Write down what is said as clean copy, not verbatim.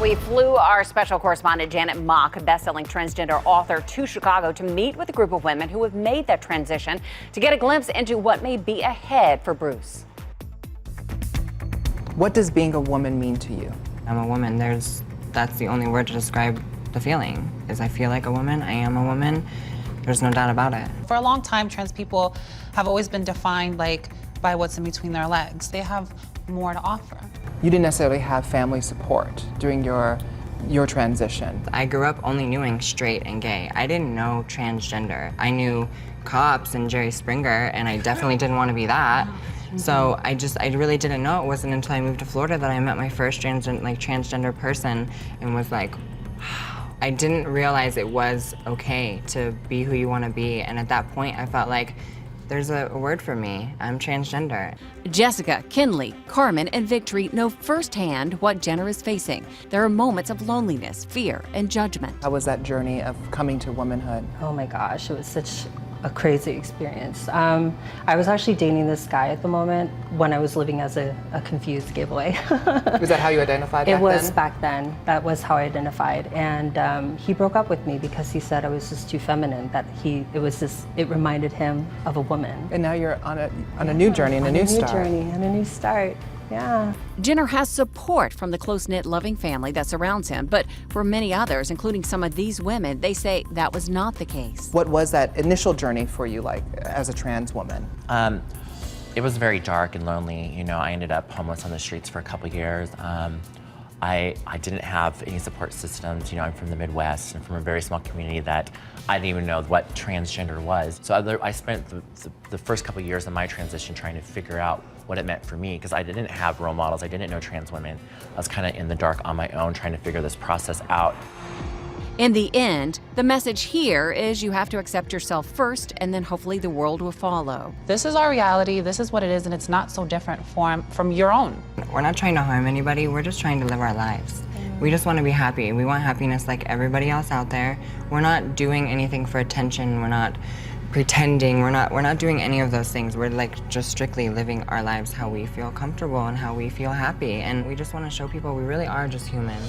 We flew our special correspondent Janet Mock, best-selling transgender author, to Chicago to meet with a group of women who have made that transition to get a glimpse into what may be ahead for Bruce. What does being a woman mean to you? I'm a woman. That's the only word to describe the feeling, is I feel like a woman, I am a woman. There's no doubt about it. For a long time, trans people have always been defined by what's in between their legs. They have more to offer. You didn't necessarily have family support during your transition. I grew up only knowing straight and gay. I didn't know transgender. I knew cops and Jerry Springer, and I definitely didn't want to be that. So I really didn't know. It wasn't until I moved to Florida that I met my first transgender person and was like, wow. I didn't realize it was okay to be who you want to be, and at that point I felt like there's a word for me. I'm transgender. Jessica, Kinley, Carmen, and Victory know firsthand what Jenner is facing. There are moments of loneliness, fear, and judgment. How was that journey of coming to womanhood? Oh my gosh, it was such a crazy experience. I was actually dating this guy at the moment when I was living as a confused gay boy. Was that how you identified back then? It was back then. That was how I identified. And he broke up with me because he said I was just too feminine, that it reminded him of a woman. And now you're on a new journey and a new start. And a new start. Yeah. Jenner has support from the close-knit, loving family that surrounds him, but for many others, including some of these women, they say that was not the case. What was that initial journey for you like as a trans woman? It was very dark and lonely. You know, I ended up homeless on the streets for a couple years. I didn't have any support systems. You know, I'm from the Midwest and from a very small community that I didn't even know what transgender was. So I spent the first couple years of my transition trying to figure out what it meant for me, because I didn't have role models, I didn't know trans women. I was kind of in the dark on my own trying to figure this process out. In the end, the message here is you have to accept yourself first, and then hopefully the world will follow. This is our reality, this is what it is, and it's not so different from your own. We're not trying to harm anybody, we're just trying to live our lives. We just want to be happy. We want happiness like everybody else out there. We're not doing anything for attention, we're not pretending, we're not doing any of those things. We're like just strictly living our lives how we feel comfortable and how we feel happy, and we just want to show people we really are just human.